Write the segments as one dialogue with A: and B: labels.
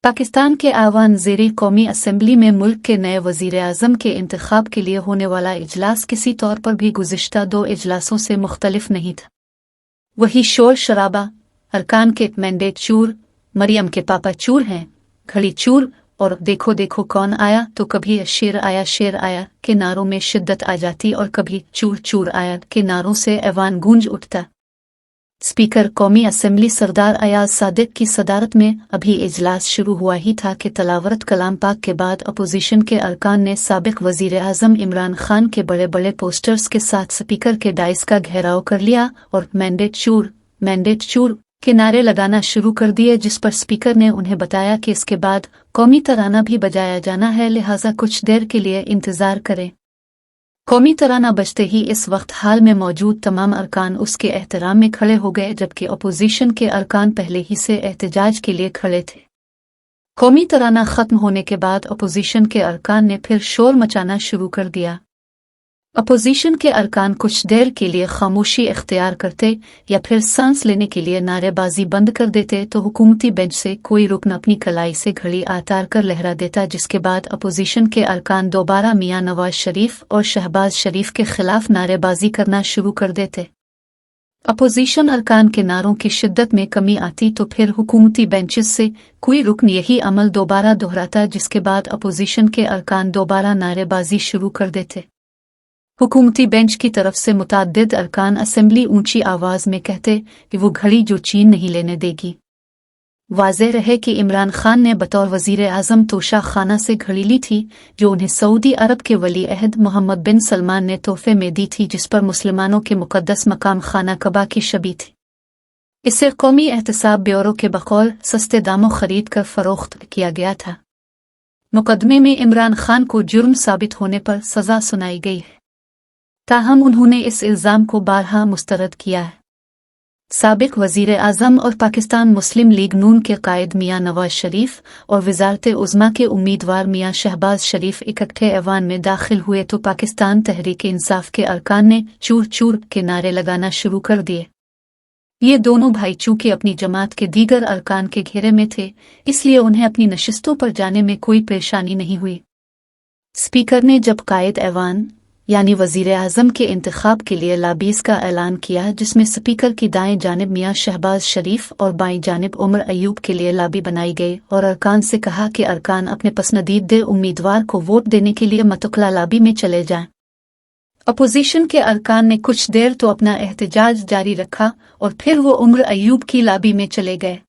A: पाकिस्तान के आवान ज़ेरे कौमी असम्बली में मुल्क के नए वज़ीर-ए-आज़म के इंतखाब के लिए होने वाला इजलास किसी तौर पर भी गुज़िश्ता 2 इजलासों से मुख्तलिफ नहीं था। वही शोर शराबा, अरकान के मैंडेट चूर, मरियम के पापा चूर हैं, घड़ी चूर और देखो देखो कौन आया, तो कभी शेर आया के नारों में शिद्दत आ जाती और कभी चूर चूर आया के नारों से ऐवान गूंज उठता। स्पीकर कौमी असम्बली सरदार अयाज सादिक की सदारत में अभी इजलास शुरू हुआ ही था कि तलावरत कलाम पाक के बाद अपोजिशन के अरकान ने साबिक वजीर आज़म इमरान खान के बड़े बड़े पोस्टर्स के साथ स्पीकर के डाइस का घेराव कर लिया और मैंडेट चूर के नारे लगाना शुरू कर दिए, जिस पर स्पीकर ने उन्हें बताया कि इसके बाद कौमी तराना भी बजाया जाना है, लिहाजा कुछ देर के लिए इंतजार करें। कौमी तराना बजते ही इस वक्त हाल में मौजूद तमाम अरकान उसके एहतराम में खड़े हो गए, जबकि अपोजिशन के अरकान पहले ही से एहतजाज के लिए खड़े थे। कौमी तराना ख़त्म होने के बाद अपोजिशन के अरकान ने फिर शोर मचाना शुरू कर दिया। अपोजिशन के अरकान कुछ देर के लिए खामोशी इख्तियार करते या फिर सांस लेने के लिए नारेबाजी बंद कर देते तो हुकूमती बेंच से कोई रुकन अपनी कलाई से घड़ी आतार कर लहरा देता, जिसके बाद अपोजिशन के अरकान दोबारा मियां नवाज शरीफ और शहबाज शरीफ के खिलाफ नारेबाजी करना शुरू कर देते। अपोजिशन अरकान के नारों की शिद्दत में कमी आती तो फिर हुकूमती बेंचेस से कोई रुकन यही अमल दोबारा दोहराता, जिसके बाद अपोजिशन के अरकान दोबारा नारेबाजी शुरू कर देते। हुकूमती बेंच की तरफ से मुतअद्दिद अरकान असेंबली ऊंची आवाज में कहते कि वो घड़ी जो चीन नहीं लेने देगी। वाज़ेह रहे कि इमरान खान ने बतौर वजीर आज़म तोशा खाना से घड़ी ली थी, जो उन्हें सऊदी अरब के वली अहद मोहम्मद बिन सलमान ने तोहफे में दी थी, जिस पर मुसलमानों के मुकद्दस मकाम खाना कबा की शबी थी। इसे कौमी एहतसाब ब्यूरो के बकौल सस्ते दामों खरीद कर फरोख्त किया गया था। मुकदमे में इमरान खान को जुर्म साबित होने पर सजा सुनाई गई है, ताहम उन्होंने इस इल्ज़ाम को बारहा मुस्तरद किया है। साबिक वज़ीर आज़म और पाकिस्तान मुस्लिम लीग नून के कायद मियां नवाज शरीफ और वज़ारत उज़्मा के उम्मीदवार मियां शहबाज शरीफ इकट्ठे ऐवान में दाखिल हुए तो पाकिस्तान तहरीक इंसाफ के अरकान ने चूर चूर के नारे लगाना शुरू कर दिए। ये दोनों भाई चूंकि अपनी जमात के दीगर अरकान के घेरे में थे, इसलिए उन्हें अपनी नशिस्तों पर जाने में कोई परेशानी नहीं हुई। स्पीकर ने जब कायद ऐवान यानी वज़ीर आज़म के इंतखाब के लिए लाबीस का ऐलान किया, जिसमें स्पीकर की दाएं जानिब मियां शहबाज शरीफ और बाएं जानिब उमर अयूब के लिए लाबी बनाई गई और अरकान से कहा कि अरकान अपने पसंदीदा उम्मीदवार को वोट देने के लिए मतुकला लाबी में चले जाएं। अपोजिशन के अरकान ने कुछ देर तो अपना एहतजाज जारी रखा और फिर वो उमर अयूब की लाबी में चले गए।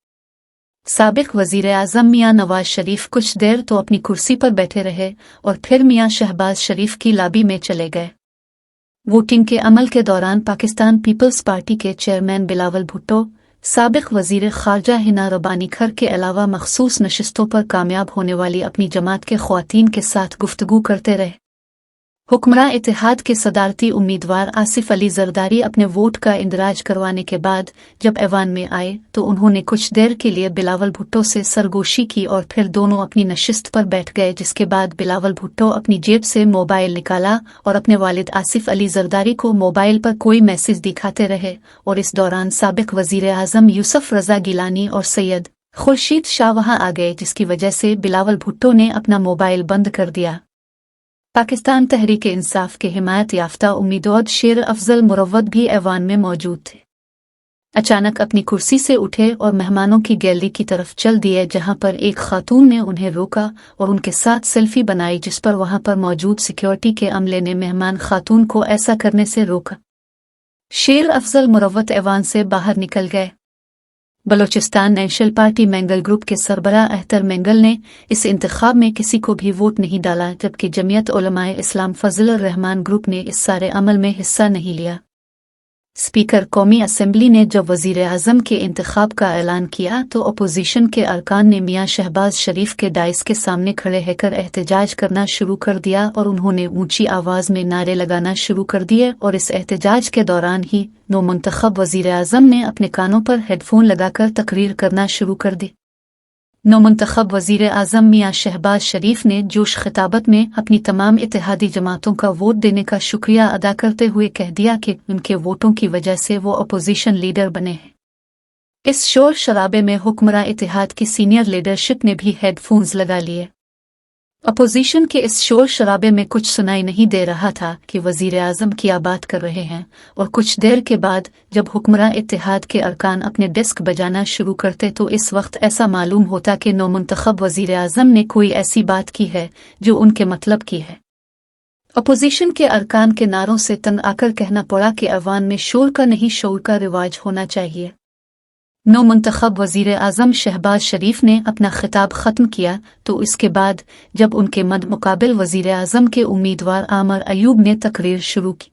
A: साबिक वज़ीर आज़म मियां नवाज शरीफ कुछ देर तो अपनी कुर्सी पर बैठे रहे और फिर मियां शहबाज शरीफ की लाबी में चले गए। वोटिंग के अमल के दौरान पाकिस्तान पीपल्स पार्टी के चेयरमैन बिलावल भुट्टो साबिक वज़ीर ख़ारजा हिना रबानी खर के अलावा मखसूस नशिस्तों पर कामयाब होने वाली अपनी जमात के ख़वातीन के साथ गुफ्तगू करते रहे। हुक्मरान इत्तेहाद के सदारती उम्मीदवार आसिफ अली जरदारी अपने वोट का इंदराज करवाने के बाद जब ऐवान में आए तो उन्होंने कुछ देर के लिए बिलावल भुट्टो से सरगोशी की और फिर दोनों अपनी नशिस्त पर बैठ गए, जिसके बाद बिलावल भुट्टो अपनी जेब से मोबाइल निकाला और अपने वालिद आसिफ अली जरदारी को मोबाइल पर कोई मैसेज दिखाते रहे और इस दौरान साबिक वज़ीर आज़म यूसुफ रज़ा गिलानी और सैयद खुर्शीद शाह वहां आ गए, जिसकी वजह से बिलावल भुट्टो ने अपना मोबाइल बंद कर दिया। पाकिस्तान तहरीक इंसाफ के हिमायत याफ्ता उम्मीदवार शेर अफजल मुरव्वत भी ऐवान में मौजूद थे। अचानक अपनी कुर्सी से उठे और मेहमानों की गैलरी की तरफ चल दिए, जहां पर एक खातून ने उन्हें रोका और उनके साथ सेल्फी बनाई, जिस पर वहां पर मौजूद सिक्योरिटी के अमले ने मेहमान खातून को ऐसा करने से रोका। शेर अफजल मुरव्वत ऐवान से बाहर निकल गए। Balochistan national party mangle group के सरबराह अहतर मैंगल ने इस इंतखाब में किसी को भी वोट नहीं डाला, जबकि जमीयत उलमाए इस्लाम फजल रहमान ग्रुप ने इस सारे अमल में हिस्सा नहीं लिया। स्पीकर कौमी असम्बली ने जब वज़ीर आज़म के इंतखाब का ऐलान किया तो अपोजिशन के अरकान ने मियां शहबाज शरीफ के डाइस के सामने खड़े होकर एहतजाज करना शुरू कर दिया और उन्होंने ऊंची आवाज़ में नारे लगाना शुरू कर दिए और इस एहतजाज के दौरान ही नौमुंतखब वज़ीर आज़म ने अपने कानों पर हेडफोन लगाकर तकरीर करना शुरू कर दी। नौमुंतखब वज़ीर आज़म मियां शहबाज शरीफ ने जोश खिताबत में अपनी तमाम इत्तेहादी जमातों का वोट देने का शुक्रिया अदा करते हुए कह दिया कि उनके वोटों की वजह से वो अपोजिशन लीडर बने हैं। इस शोर शराबे में हुक्मरान इत्तेहाद की सीनियर लीडरशिप ने भी हेडफोन्स लगा लिए। अपोजिशन के इस शोर शराबे में कुछ सुनाई नहीं दे रहा था कि वजीर आज़म क्या बात कर रहे हैं, और कुछ देर के बाद जब हुक्मरान इत्तेहाद के अरकान अपने डेस्क बजाना शुरू करते तो इस वक्त ऐसा मालूम होता कि नौमुंतखब वजीर आज़म ने कोई ऐसी बात की है जो उनके मतलब की है। अपोजिशन के अरकान के नारों से तंग आकर कहना पड़ा कि अवान में शोर का नहीं शऊर का रिवाज होना चाहिए। नौमुंतखब वजीर आज़म शहबाज शरीफ ने अपना खिताब ख़त्म किया तो इसके बाद जब उनके मद मुकाबिल वजीर आज़म के उम्मीदवार आमर अयूब ने तकरीर शुरू की।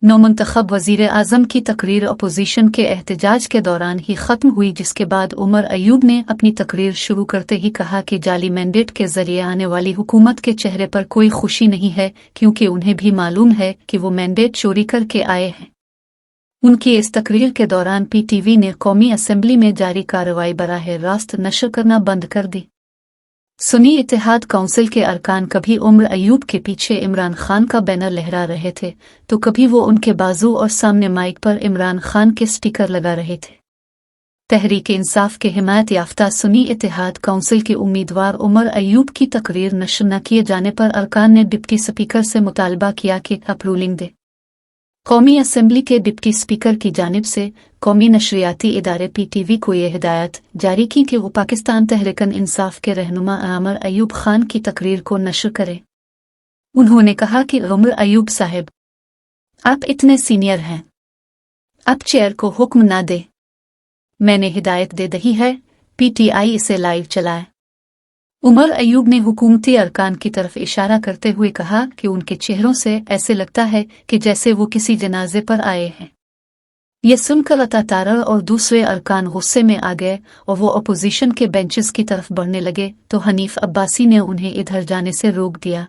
A: नौमुंतखब वजीर आज़म की तकरीर अपोजिशन के एहतजाज के दौरान ही ख़त्म हुई, जिसके बाद उमर अयूब ने अपनी तकरीर शुरू करते ही कहा कि जाली मैंडेट के जरिए आने वाली हुकूमत के चेहरे पर कोई खुशी नहीं है, क्योंकि उन्हें भी मालूम है कि वो मैंडेट चोरी करके आए हैं। उनकी इस तकरीर के दौरान PTV ने कौमी असम्बली में जारी कार्रवाई बराह रास्त नशर करना बंद कर दी। सुन्नी इत्तेहाद काउंसिल के अरकान कभी उमर अयूब के पीछे इमरान खान का बैनर लहरा रहे थे तो कभी वो उनके बाजू और सामने माइक पर इमरान खान के स्टिकर लगा रहे थे। तहरीक इंसाफ के हिमायत याफ्ता सुन्नी इत्तेहाद काउंसिल के उम्मीदवार उमर अयूब की तकरीर नशर न किए जाने पर अरकान ने डिप्टी स्पीकर से मुतालबा किया कि अब रूलिंग दे। कौमी असम्बली के डिप्टी स्पीकर की जानिब से कौमी नशरियाती इदारे PTV को यह हिदायत जारी की कि वो पाकिस्तान तहरीक इंसाफ के रहनुमा आमर अयूब खान की तकरीर को नशर करे। उन्होंने कहा कि उमर अयूब साहब, आप इतने सीनियर हैं, आप चेयर को हुक्म ना दे, मैंने हिदायत दे दी है, PTI इसे लाइव चलाए। उमर अयूब ने हुकूमती अरकान की तरफ इशारा करते हुए कहा कि उनके चेहरों से ऐसे लगता है कि जैसे वो किसी जनाजे पर आए हैं। ये सुनकर अतातारा और दूसरे अरकान गुस्से में आ गए और वो अपोजिशन के बेंचेस की तरफ बढ़ने लगे तो हनीफ अब्बासी ने उन्हें इधर जाने से रोक दिया।